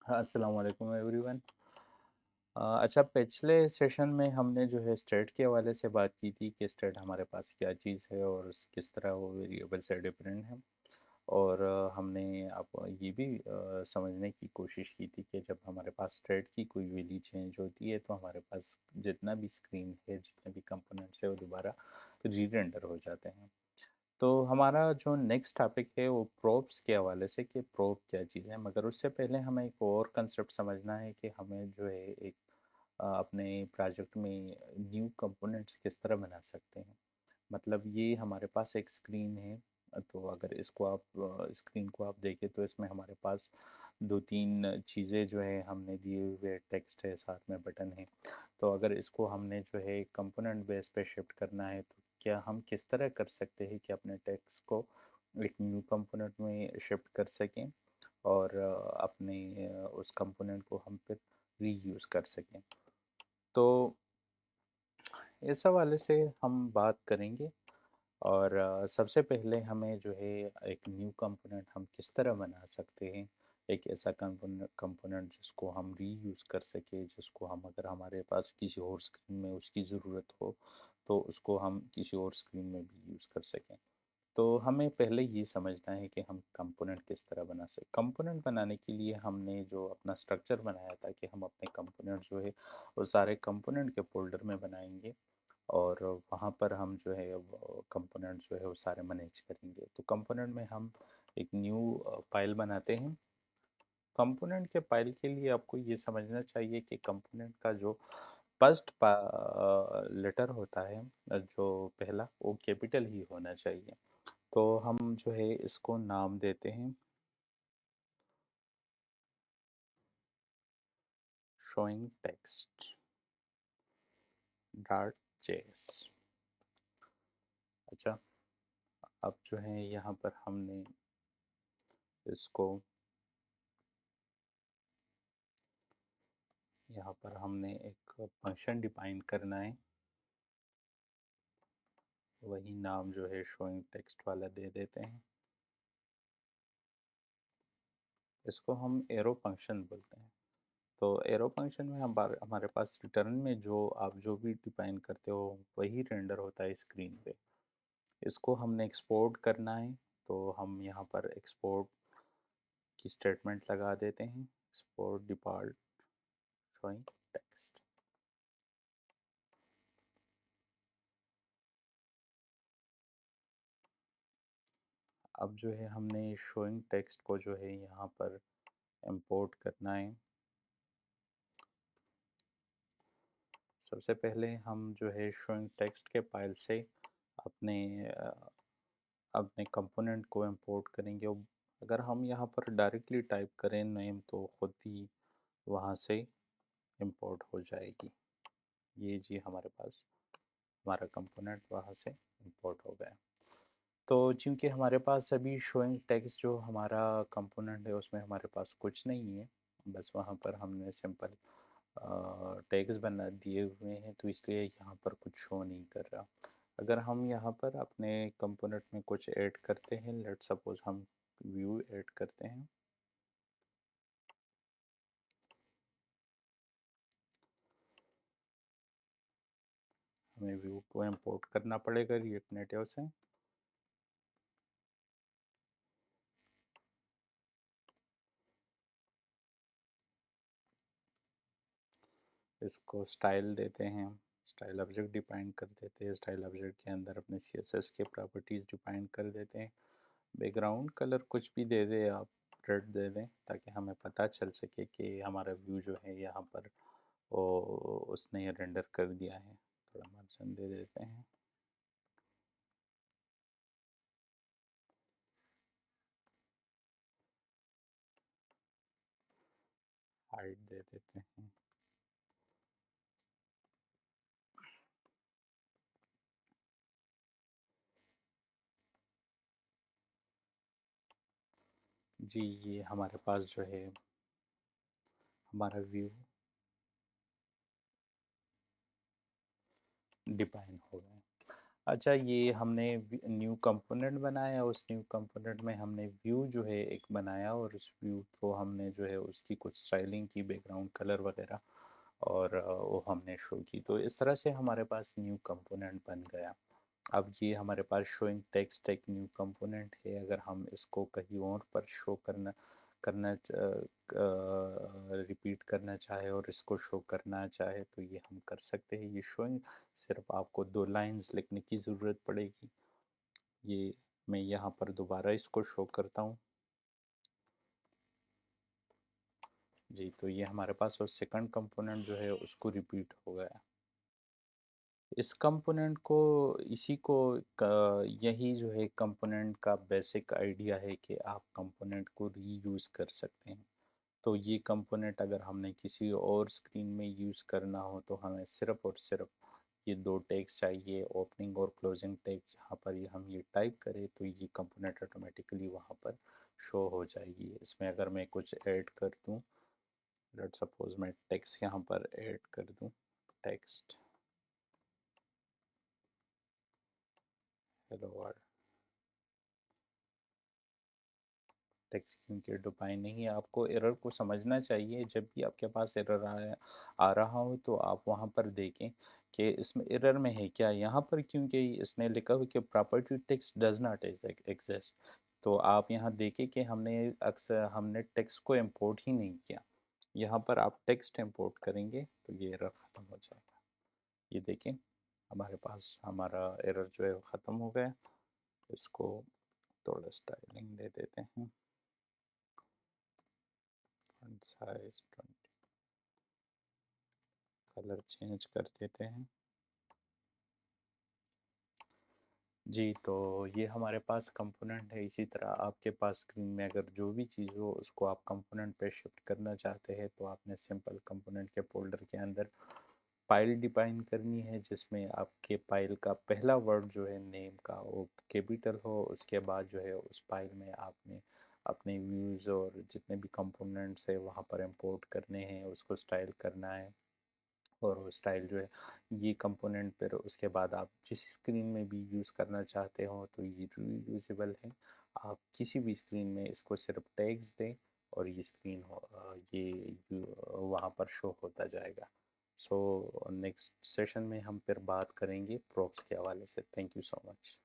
अस्सलाम वालेकुम एवरीवन। अच्छा, पिछले सेशन में हमने जो है स्टेट के हवाले से बात की थी कि स्टेट हमारे पास क्या चीज़ है और किस तरह वो वेरिएबल से डिफरेंट है। और हमने अब ये भी समझने की कोशिश की थी कि जब हमारे पास स्टेट की कोई वैल्यू चेंज होती है तो हमारे पास जितना भी स्क्रीन है, जितने भी कंपोनेंट्स है, वो दोबारा री रेंडर हो जाते हैं। तो हमारा जो नेक्स्ट टॉपिक है वो प्रोब्स के हवाले से कि प्रोब क्या चीज़ है, मगर उससे पहले हमें एक और कंसेप्ट समझना है कि हमें जो है एक अपने प्रोजेक्ट में न्यू कंपोनेंट्स किस तरह बना सकते हैं। मतलब ये हमारे पास एक स्क्रीन है। तो अगर इसको आप स्क्रीन को आप देखें तो इसमें हमारे पास दो तीन चीज़ें जो है हमने दिए हुए, टेक्स्ट है, साथ में बटन है। तो अगर इसको हमने जो है कंपोनेंट बेस पे शिफ्ट करना है तो क्या हम किस तरह कर सकते हैं कि अपने टेक्स्ट को एक न्यू कंपोनेंट में शिफ्ट कर सकें और अपने उस कंपोनेंट को हम फिर रीयूज़ कर सकें। तो इस हवाले से हम बात करेंगे। और सबसे पहले हमें जो है एक न्यू कंपोनेंट हम किस तरह बना सकते हैं। एक ऐसा कंपोनेंट जिसको हम रीयूज़ कर सके, जिसको हम अगर हमारे पास किसी और स्क्रीन में उसकी ज़रूरत हो तो उसको हम किसी और स्क्रीन में भी यूज़ कर सकें। तो हमें पहले ये समझना है कि हम कंपोनेंट किस तरह बना सकते। कंपोनेंट बनाने के लिए हमने जो अपना स्ट्रक्चर बनाया था कि हम अपने कंपोनेंट जो है वो सारे कंपोनेंट के फोल्डर में बनाएंगे और वहाँ पर हम जो है वो कंपोनेंट जो है वो सारे मैनेज करेंगे। तो कंपोनेंट में हम एक न्यू फाइल बनाते हैं। कंपोनेंट के फाइल के लिए आपको ये समझना चाहिए कि कंपोनेंट का जो फर्स्ट लेटर होता है, जो पहला, वो कैपिटल ही होना चाहिए। तो हम जो है इसको नाम देते हैं शोइंग टेक्स्ट डॉट जेएस। अच्छा, अब जो है यहाँ पर हमने इसको, यहाँ पर हमने एक फंक्शन डिफाइन करना है। वही नाम जो है शोइंग टेक्स्ट वाला दे देते हैं। इसको हम एरो फंक्शन बोलते हैं। तो एरो फंक्शन में हमारे पास रिटर्न में जो आप जो भी डिफाइन करते हो वही रेंडर होता है स्क्रीन पे। इसको हमने एक्सपोर्ट करना है। तो हम यहाँ पर एक्सपोर्ट की स्टेटमेंट लगा देते हैं, एक्सपोर्ट डिफॉल्ट शोइंग टेक्स्ट। अब जो है हमने शोइंग टेक्स्ट को जो है यहाँ पर इंपोर्ट करना है। सबसे पहले हम जो है शोइंग टेक्स्ट के फाइल से अपने अपने कंपोनेंट को इंपोर्ट करेंगे। और अगर हम यहाँ पर डायरेक्टली टाइप करें नेम तो खुद ही वहाँ से इंपोर्ट हो जाएगी। ये जी हमारे पास हमारा कंपोनेंट वहाँ से इंपोर्ट हो गया। तो चूंकि हमारे पास अभी शोइंग टेक्स्ट जो हमारा कंपोनेंट है उसमें हमारे पास कुछ नहीं है, बस वहाँ पर हमने सिंपल टैग्स बना दिए हुए हैं, तो इसलिए यहाँ पर कुछ शो नहीं कर रहा। अगर हम यहाँ पर अपने कंपोनेंट में कुछ ऐड करते हैं, लेट सपोज हम व्यू ऐड करते हैं। हमें व्यू को इंपोर्ट करना पड़ेगा रिएक्ट नेटिव से। इसको स्टाइल देते हैं, स्टाइल ऑब्जेक्ट डिफाइन कर देते हैं। स्टाइल ऑब्जेक्ट के अंदर अपने सीएसएस के प्रॉपर्टीज़ डिफाइन कर देते हैं। बैकग्राउंड कलर कुछ भी दे दे आप, रेड दे दें, ताकि हमें पता चल सके कि हमारा व्यू जो है यहाँ पर वो उसने रेंडर कर दिया है। थोड़ा मार्जिन दे देते हैं, हाइट दे देते हैं। जी, ये हमारे पास जो है हमारा व्यू डिफाइन हो गया है। अच्छा, ये हमने न्यू कंपोनेंट बनाया, उस न्यू कंपोनेंट में हमने व्यू जो है एक बनाया, और उस व्यू को हमने जो है उसकी कुछ स्टाइलिंग की, बैकग्राउंड कलर वगैरह, और वो हमने शो की। तो इस तरह से हमारे पास न्यू कंपोनेंट बन गया। अब ये हमारे पास शोइंग टेक्स्ट एक न्यू कंपोनेंट है। अगर हम इसको कहीं और पर शो करना करना रिपीट करना चाहे और इसको शो करना चाहे तो ये हम कर सकते हैं। ये शोइंग सिर्फ आपको 2 लाइंस लिखने की ज़रूरत पड़ेगी। ये मैं यहाँ पर दोबारा इसको शो करता हूँ। जी, तो ये हमारे पास वो सेकंड कंपोनेंट जो है उसको रिपीट हो गया। इस कंपोनेंट को इसी को यही जो है कंपोनेंट का बेसिक आइडिया है कि आप कंपोनेंट को रीयूज़ कर सकते हैं। तो ये कंपोनेंट अगर हमने किसी और स्क्रीन में यूज़ करना हो तो हमें सिर्फ और सिर्फ ये 2 टैग्स चाहिए, ओपनिंग और क्लोजिंग टैग। जहाँ पर ये हम ये टाइप करें तो ये कंपोनेंट ऑटोमेटिकली वहाँ पर शो हो जाएगी। इसमें अगर मैं कुछ ऐड कर दूँ, लेट सपोज मैं टेक्स्ट यहाँ पर ऐड कर दूँ, टेक्स्ट हेलो वर्ल्ड। टेक्स्ट क्योंकि डिफाइन नहीं है, आपको एरर को समझना चाहिए। जब भी आपके पास एरर आ रहा हो तो आप वहाँ पर देखें कि इसमें एरर में है क्या। यहाँ पर क्योंकि इसने लिखा हुआ कि property text does not exist, तो आप यहाँ देखें कि हमने टेक्स्ट को इंपोर्ट ही नहीं किया। यहाँ पर आप टेक्स्ट इंपोर्ट करेंगे तो ये एरर ख़त्म हो जाएगा। ये देखें, हमारे पास हमारा एरर जो है वो ख़त्म हो गया। इसको थोड़ा स्टाइलिंग दे देते हैं, फॉन्ट साइज 20, कलर चेंज कर देते हैं। जी, तो ये हमारे पास कंपोनेंट है। इसी तरह आपके पास स्क्रीन में अगर जो भी चीज़ हो उसको आप कंपोनेंट पे शिफ्ट करना चाहते हैं तो आपने सिंपल कंपोनेंट के फोल्डर के अंदर फाइल डिफाइन करनी है, जिसमें आपके फाइल का पहला वर्ड जो है नेम का वो कैपिटल हो। उसके बाद जो है उस फाइल में आपने अपने व्यूज़ और जितने भी कंपोनेंट्स है वहाँ पर इंपोर्ट करने हैं, उसको स्टाइल करना है। और वो स्टाइल जो है ये कंपोनेंट पर उसके बाद आप जिस स्क्रीन में भी यूज़ करना चाहते हो तो ये रीयूजेबल है। आप किसी भी स्क्रीन में इसको सिर्फ टैग्स दें और ये स्क्रीन हो वहाँ पर शो होता जाएगा। सो नेक्स्ट सेशन में हम फिर बात करेंगे प्रॉप्स के हवाले से। Thank you so much.